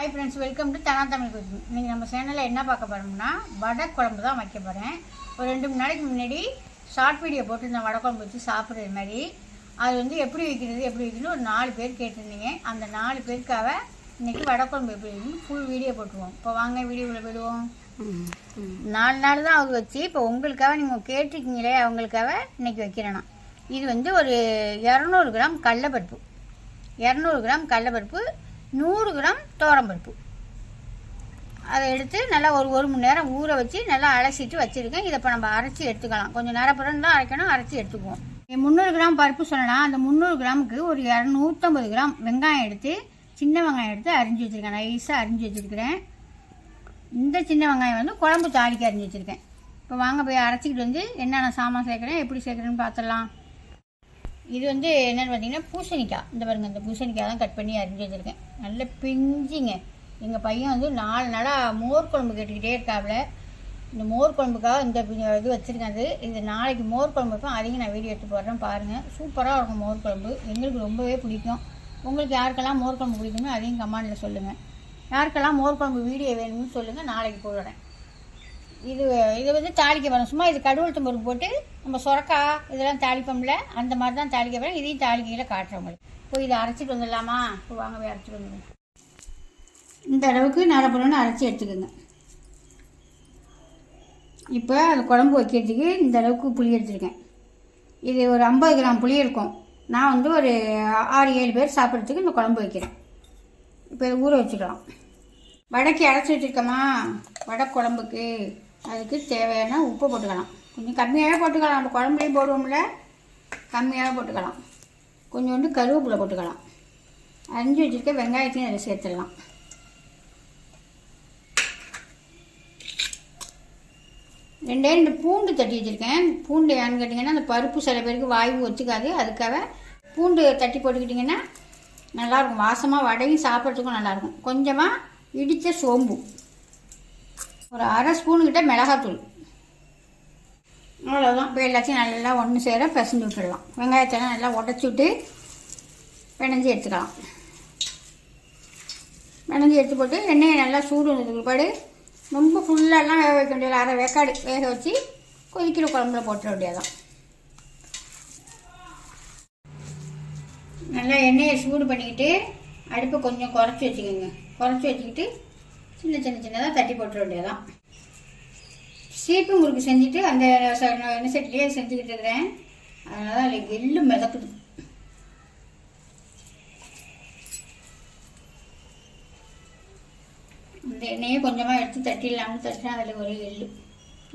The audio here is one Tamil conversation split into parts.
Hi friends, welcome to Dhana Tamil cooking. இன்றைக்கி நம்ம சேனலில் என்ன பார்க்க போகிறோம்னா வடை குழம்பு தான் வைக்க போகிறேன். ஒரு 2 நாளைக்கு முன்னாடி ஷார்ட் வீடியோ போட்டு இந்த வடை குழம்பு வச்சு சாப்பிட்றது மாதிரி அது வந்து எப்படி வைக்கணும்னு ஒரு 4 பேர் கேட்டிருந்தீங்க. அந்த 4 பேருக்காக இன்றைக்கி வடை குழம்பு எப்படி வைக்கணும் ஃபுல் வீடியோ போட்டுருவோம். இப்போ வாங்க வீடியோவில் போயிடுவோம். 4 நாள் தான் அவங்க வச்சு இப்போ உங்களுக்காக நீங்கள் கேட்டிருக்கீங்களே அவங்களுக்காக இன்றைக்கி வைக்கிறேன்னா இது வந்து ஒரு 200 கிராம் கடலைப்பருப்பு, 200 கிராம் கடலைப்பருப்பு, 100 கிராம் துவரம்பருப்பு. அதை எடுத்து நல்லா ஒரு மணி நேரம் ஊற வச்சு நல்லா அலசிட்டு வச்சுருக்கேன். இதை இப்போ நம்ம அரைச்சி எடுத்துக்கலாம். கொஞ்சம் நேரம் பிறகு தான் அரைக்கணும், அரைச்சி எடுத்துக்குவோம். 300 கிராம் பருப்பு சொன்னால் அந்த 300 கிராமுக்கு ஒரு 150 கிராம் வெங்காயம் எடுத்து சின்ன வெங்காயம் எடுத்து அரிஞ்சு வச்சுருக்கேன். நைஸாக அரிஞ்சு வச்சுருக்கிறேன். இந்த சின்ன வெங்காயம் வந்து குழம்பு தாளிக்க அரிஞ்சு வச்சுருக்கேன். இப்போ வாங்க போய் அரைச்சிக்கிட்டு வந்து என்னென்ன சாமான் சேர்க்குறேன் எப்படி சேர்க்குறேன்னு பார்த்துடலாம். இது வந்து என்னென்னு பார்த்தீங்கன்னா பூசணிக்காய். இந்த பாருங்கள், இந்த பூசணிக்காய் தான் கட் பண்ணி அரிஞ்சு வச்சுருக்கேன். நல்ல பிஞ்சிங்க. எங்கள் பையன் வந்து 4 நாளாக மோர் குழம்பு கேட்டுக்கிட்டே இருக்காப்புல. இந்த மோர் குழம்புக்காக இந்த இது வச்சுருக்கேன். இது நாளைக்கு மோர் குழம்பு வைப்பேன். அதையும் நான் வீடியோ எடுத்து போடுறேன் பாருங்கள். சூப்பராக இருக்கும் மோர் குழம்பு. எங்களுக்கு ரொம்பவே பிடிக்கும். உங்களுக்கு யாருக்கெல்லாம் மோர் குழம்பு பிடிக்குமோ அதையும் கமெண்டில் சொல்லுங்கள். யாருக்கெல்லாம் மோர் குழம்பு வீடியோ வேணும்னு சொல்லுங்கள், நாளைக்கு போடுறேன். இது வந்து தாளிக்க வேணும். சும்மா இது கடுவெளுத்தம் பருப்பு போட்டு நம்ம சுரக்காய் இதெல்லாம் தாளிப்போம்ல, அந்த மாதிரி தான் தாளிக்க வேணும். இதையும் தாளிக்கையில் காட்டுறவங்களுக்கு. இப்போ இதை அரைச்சிட்டு வந்துடலாமா? இப்போ வாங்க போய் அரைச்சிட்டு வந்துடுங்க. இந்த அளவுக்கு நரப்புறன்னு அரைச்சி எடுத்துக்கோங்க. இப்போ அது குழம்பு வைக்கிறதுக்கு இந்த அளவுக்கு புளி எடுத்துருக்கேன். இது ஒரு 50 கிராம் புளி இருக்கும். நான் வந்து ஒரு 6-7 பேர் சாப்பிட்றதுக்கு இந்த குழம்பு வைக்கிறேன். இப்போ இதை ஊற வச்சுக்கலாம். வடைக்கு அரைச்சி வச்சுருக்கோமா, வடை குழம்புக்கு அதுக்கு தேவையான உப்பு போட்டுக்கலாம். கொஞ்சம் கம்மியாகவே போட்டுக்கலாம். நம்ம குழம்புலையும் போடுவோம்ல, கம்மியாகவே போட்டுக்கலாம். கொஞ்சோண்டு கருவேப்பிலை போட்டுக்கலாம். அரிஞ்சு வச்சுருக்க வெங்காயத்தையும் அதில் சேர்த்துடலாம். ரெண்டு பூண்டு தட்டி வச்சுருக்கேன். பூண்டு ஏன்னு கேட்டிங்கன்னா அந்த பருப்பு சில பேருக்கு வாய்வு ஒத்துக்காது. அதுக்காக பூண்டு தட்டி போட்டுக்கிட்டிங்கன்னா நல்லாயிருக்கும். வாசமாக வடையும் சாப்பிட்றதுக்கும் நல்லாயிருக்கும். கொஞ்சமாக இடித்த சோம்பு, ஒரு 1/2 ஸ்பூனுக்கிட்ட மிளகாத்தூள், அவ்வளோதான். இப்போ எல்லாத்தையும் நல்லா ஒன்று சேர பிசைஞ்சு விட்டுடலாம். வெங்காயத்தெல்லாம் நல்லா உடச்சி விட்டு பிணைஞ்சி எடுத்துக்கலாம். பிணைஞ்சி எடுத்து போட்டு எண்ணெயை நல்லா சூடு வந்ததுக்கு பிற்பாடு ரொம்ப ஃபுல்லாலாம் வேக வைக்க வேண்டியது, 1/2 வேக்காடு வேக வச்சு கொதிக்கிற குழம்புல போட்டுற வேண்டியதான். நல்லா எண்ணெயை சூடு பண்ணிக்கிட்டு அடுப்பை கொஞ்சம் குறைச்சி வச்சுக்கோங்க. குறைச்சி வச்சுக்கிட்டு சின்னதாக தட்டி போட்டுற வேண்டியதான். சீப்பு முறுக்கு செஞ்சுட்டு அந்த எண்ணெய் சட்டிலேயே செஞ்சுக்கிட்டு இருக்கிறேன். அதனால தான் அதில் எள்ளு மிதக்குது. இந்த எண்ணெயை கொஞ்சமாக எடுத்து தட்டிடலாம்னு தட்டினா அதில் ஒரு எள்ளு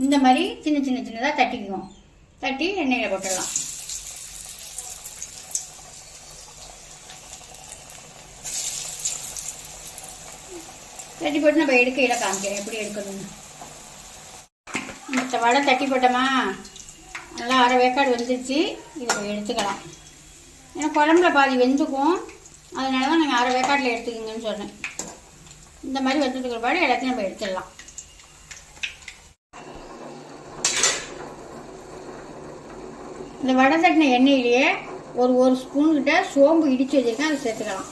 இந்த மாதிரி சின்னதாக தட்டிக்குவோம். தட்டி எண்ணெயில் போட்டுடலாம். தட்டி போட்டு நம்ம எடுக்கையில் காமிக்கிறேன் எப்படி எடுக்கணும்னு. இந்த வடை தட்டி போட்டோமா, நல்லா 1/2 வேக்காடு வெந்துருச்சு. இதை எடுத்துக்கலாம். ஏன்னா குழம்புல பாதி வெந்துக்கும், அதனால தான் நாங்கள் 1/2 வேக்காட்டில் எடுத்துக்கோங்கன்னு சொன்னேன். இந்த மாதிரி வெந்ததுக்கு பாடு எல்லாத்தையும் நம்ம எடுத்துடலாம். இந்த வடை தட்டின எண்ணெயிலேயே ஒரு ஸ்பூன்கிட்ட சோம்பு இடித்து வச்சுருக்கேன், அதை சேர்த்துக்கலாம்.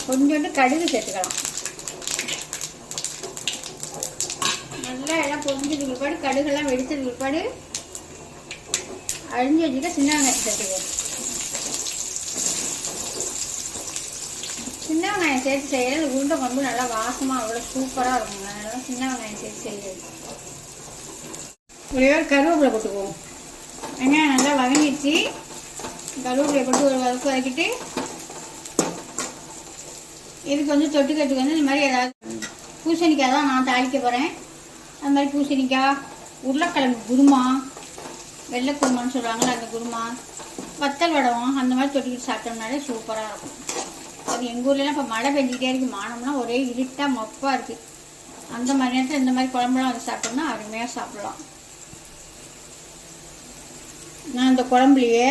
கொஞ்சோண்டு கடுகு சேர்த்துக்கலாம். நல்லா எல்லாம் பொரிஞ்சதுக்கு பிற்பாடு கடுகெல்லாம் வெடித்ததுக்கு பிற்பாடு அரிஞ்சு வச்சுக்க சின்ன வெங்காயம் சேர்த்துக்குவோம். சின்ன வெங்காயம் சேர்த்து செய்கிறது உருண்டை குழம்பு நல்லா வாசமாக அவ்வளோ சூப்பராக இருக்குங்க. அதனால சின்ன வெங்காயம் சேர்த்து செய்கிறது. ஒரே ஒரு கருவேப்பிலை போட்டுக்குவோம். வெங்காயம் நல்லா வதங்கிடுச்சு. கருவேப்பிலை போட்டு ஒரு வதக்கு வதக்கிட்டு இதுக்கு வந்து தொட்டுக்கிறதுக்கு வந்து இந்த மாதிரி ஏதாவது பூசணிக்காய் தான் நான் தாளிக்க போகிறேன். அது மாதிரி பூசணிக்காய், உருளைக்கிழங்கு குருமா, வெள்ளை குருமான்னு சொல்லுவாங்கள்ல அந்த குருமா, வத்தல் வடகம், அந்த மாதிரி தொட்டுக்கிட்டு சாப்பிட்டோம்னாலே சூப்பராக இருக்கும். அது எங்கள் ஊர்லலாம் இப்போ மழை பெஞ்சிக்கிட்டே இருக்குது. மானம்லாம் ஒரே இருட்டாக மொப்பாக இருக்குது. அந்த மாதிரி நேரத்தில் இந்த மாதிரி குழம்புலாம் வந்து சாப்பிட்டோம்னா அருமையாக சாப்பிடலாம். நான் இந்த குழம்புலையே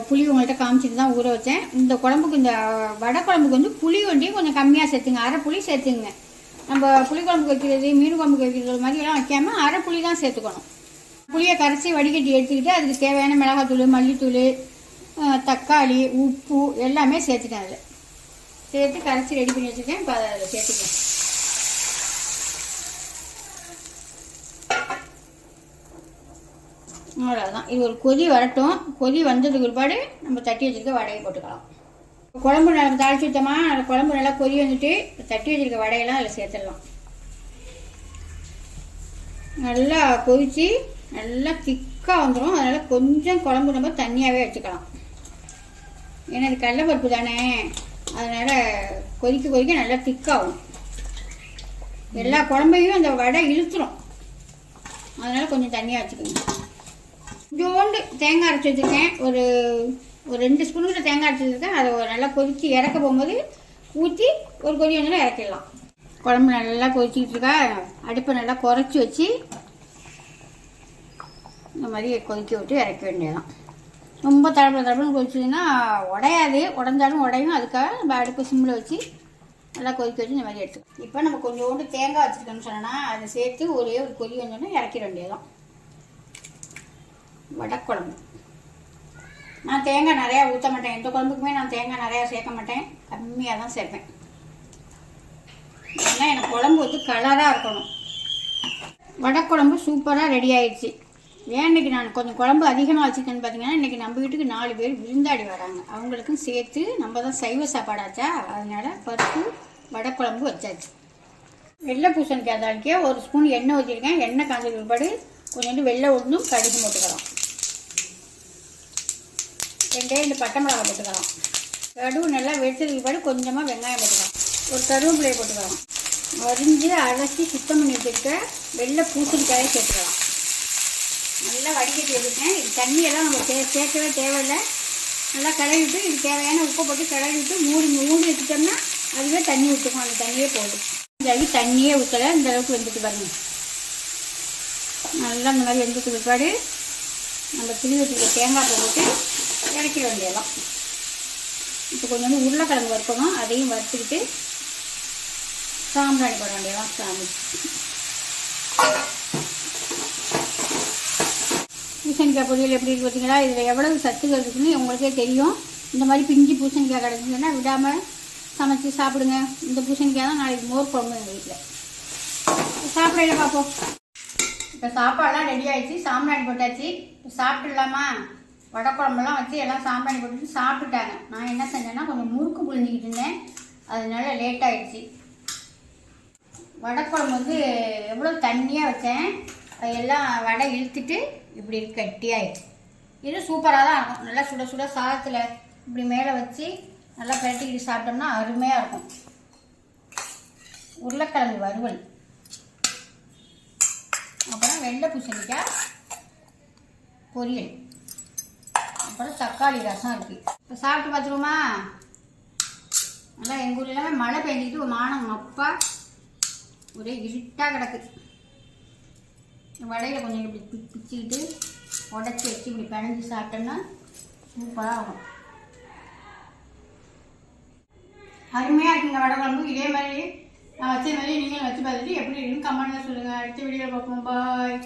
புளி உங்கள்கிட்ட காமிச்சிட்டு தான் ஊற வச்சேன். இந்த குழம்புக்கு, இந்த வடை குழம்புக்கு வந்து புளி வண்டியும் கொஞ்சம் கம்மியாக சேர்த்துங்க. 1/2 புளி சேர்த்துங்க. நம்ம புளி குழம்புக்கு வைக்கிறது, மீன் குழம்புக்கு வைக்கிறது மாதிரியெல்லாம் வைக்காமல் 1/2 புளி தான் சேர்த்துக்கணும். புளியை கரைச்சி வடிகட்டி எடுத்துக்கிட்டு அதுக்கு தேவையான மிளகாத்தூள், மல்லித்தூள், தக்காளி, உப்பு எல்லாமே சேர்த்துட்டேன். அதில் சேர்த்து கரைச்சி ரெடி பண்ணி வச்சுருக்கேன். இப்போ அதில் சேர்த்துக்கேன். அவ்வளோதான். இது ஒரு கொதி வரட்டும். கொதி வந்ததுக்கு பிற்பாடு நம்ம தட்டி வச்சுருக்க வடையை போட்டுக்கலாம். குழம்பு நல்லா தாளிச்சு ஊற்றமா, குழம்பு நல்லா கொதி வந்துட்டு தட்டி வச்சுருக்க வடையெல்லாம் அதில் சேர்த்துடலாம். நல்லா கொதித்து நல்லா திக்காக வந்துடும். அதனால் கொஞ்சம் குழம்பு நம்ம தண்ணியாகவே வச்சுக்கலாம். ஏன்னா இது கடலைப்பருப்பு தானே, அதனால் கொதிக்க கொதிக்க நல்லா திக்காகும். எல்லா குழம்பையும் அந்த வடை இழுத்துரும். அதனால் கொஞ்சம் தண்ணியாக வச்சுக்கோங்க. கொஞ்சோண்டு தேங்காய் அரைச்சி வச்சுருக்கேன். ஒரு 2 ஸ்பூன் கிட்ட தேங்காய் அரைச்சி வச்சுருக்கேன். அதை நல்லா கொதித்து இறக்க போகும்போது ஊற்றி ஒரு கொதி வந்தாலும் இறக்கிடலாம். குழம்பு நல்லா கொதிச்சிக்கிட்டு இருக்கா. அடுப்பை நல்லா குறைச்சி வச்சு இந்த மாதிரி கொதிக்க விட்டு இறக்க வேண்டியதான். ரொம்ப தடப்படன்னு கொதிச்சதுன்னா உடையாது. உடஞ்சாலும் உடையும். அதுக்காக நம்ம அடுப்பு சிம்மில் வச்சு நல்லா கொதிக்க வச்சு இந்த மாதிரி எடுத்துக்கலாம். இப்போ நம்ம கொஞ்சோண்டு தேங்காய் வச்சுருக்கோன்னு சொன்னால் அதை சேர்த்து ஒரே ஒரு கொதி வந்தோன்னா இறக்கிட வேண்டியதான். வடைக்குழம்பு நான் தேங்காய் நிறையா ஊற்ற மாட்டேன். எந்த குழம்புக்குமே நான் தேங்காய் நிறையா சேர்க்க மாட்டேன். கம்மியாக தான் சேர்ப்பேன். ஏன்னா எனக்கு குழம்பு வந்து கலராக இருக்கணும். வடைக்குழம்பு சூப்பராக ரெடி ஆயிடுச்சு. ஏன் இன்றைக்கி நான் கொஞ்சம் குழம்பு அதிகமாக வச்சுருக்கேன்னு பார்த்தீங்கன்னா, இன்றைக்கி நம்ம வீட்டுக்கு 4 பேர் விருந்தாடி வராங்க. அவங்களுக்கும் சேர்த்து நம்ம தான் சைவ சாப்பாடாச்சா, அதனால் பருப்பு வடைக்குழம்பு வச்சாச்சு. வெள்ளை பூசணிக்காய் தாளிக்க 1 ஸ்பூன் எண்ணெய் ஊற்றிருக்கேன். எண்ணெய் காய்ஞ்ச பிற்பாடு கொஞ்சோண்டு வெள்ளை உளுந்தும் கடுகு போட்டுக்கலாம். 2 பட்டை மிளகாய் போட்டுக்கலாம். கடுகு நல்லா வெடிச்சதுக்கு பிற்பாடு கொஞ்சமாக வெங்காயம் போட்டுக்கலாம். ஒரு கருவேப்பிலையை போட்டுக்கலாம். வரிஞ்சு அரைச்சி சுத்தம் பண்ணி வச்சுருக்க வெள்ளை பூசணிக்காயை சேர்த்துக்கலாம். நல்லா வடிகட்டி எடுத்துட்டேன். இது தண்ணியெல்லாம் நம்ம சேர்க்கவே தேவையில்லை. நல்லா கிளறிவிட்டு இது தேவையான உப்பை போட்டு கிளறிவிட்டு மூடி வச்சுட்டோம்னா அதுவே தண்ணி ஊற்றுக்கும். அந்த தண்ணியே போடும். இந்த அளவுக்கு தண்ணியே ஊற்றலை. இந்த அளவுக்கு வெந்துட்டு பாருங்கள். நல்லா இந்த மாதிரி வெந்துட்டு பிற்பாடு நம்ம துணி வச்சுருக்க தேங்காய் போட்டு இறக்கிட வேண்டியதெல்லாம். இப்போ கொஞ்சம் உருளைக்கிழங்கு வறுக்கணும். அதையும் வறுத்துக்கிட்டு சாம்பிராணி போட வேண்டியதான். சாமி பூசணிக்காய் பொரியல் எப்படி இருக்குது பார்த்தீங்களா? இதில் எவ்வளவு சத்துக்கள் இருக்குதுன்னு உங்களுக்கே தெரியும். இந்த மாதிரி பிஞ்சு பூசணிக்காய் கிடக்குதுன்னா விடாமல் சமைச்சி சாப்பிடுங்க. இந்த பூசணிக்காய் தான் நாளைக்கு மோர் குழம்பு எங்கள் வீட்டில். சாப்பிடையில பார்ப்போம். இப்போ சாப்பாடெல்லாம் ரெடி ஆகிடுச்சு. சாம்பிராணி போட்டாச்சு. இப்போ சாப்பிட்டுடலாமா? வடைக்குழம்பெல்லாம் வச்சு எல்லாம் சாம்பிராணி போட்டுட்டு சாப்பிட்டுட்டாங்க. நான் என்ன செஞ்சேன்னா கொஞ்சம் முறுக்கு புழிஞ்சிக்கிட்டு இருந்தேன். அதனால லேட் ஆகிடுச்சு. வடைக்குழம்பு வந்து எவ்வளோ தண்ணியாக வச்சேன், எல்லாம் வடை இழுத்துட்டு இப்படி கட்டியாயிடுச்சு. இது சூப்பராக தான் இருக்கும். நல்லா சுட சுட சாதத்தில் இப்படி மேலே வச்சு நல்லா பிரட்டிக்கிட்டு சாப்பிட்டோம்னா அருமையாக இருக்கும். உருளைக்கிழங்கு வறுவல், அப்புறம் வெள்ளை பூசணிக்காய் பொரியல், அப்புறம் தக்காளி ரசம் இருக்குது. இப்போ சாப்பிட்டு பார்த்துருவோமா? நல்லா எங்கள் ஊரில் எல்லாமே மழை பெஞ்சிக்கிட்டு ஒரு மானம் அப்பா ஒரே இருட்டாக கிடக்கு. வடையில் கொஞ்சம் இப்படி பிச்சுக்கிட்டு உடச்சி வச்சு இப்படி பிணைஞ்சி சாப்பிட்டோம்னா சூப்பராக இருக்கும். அருமையாக இருக்குங்க வடை குழம்பு. இதே மாதிரி நான் வச்ச மாதிரி நீங்களும் வச்சு பார்த்துட்டு எப்படி இருக்குன்னு கமெண்ட்டில் சொல்லுங்கள். அடுத்த வீடியோவில் பார்ப்போம். பாய்.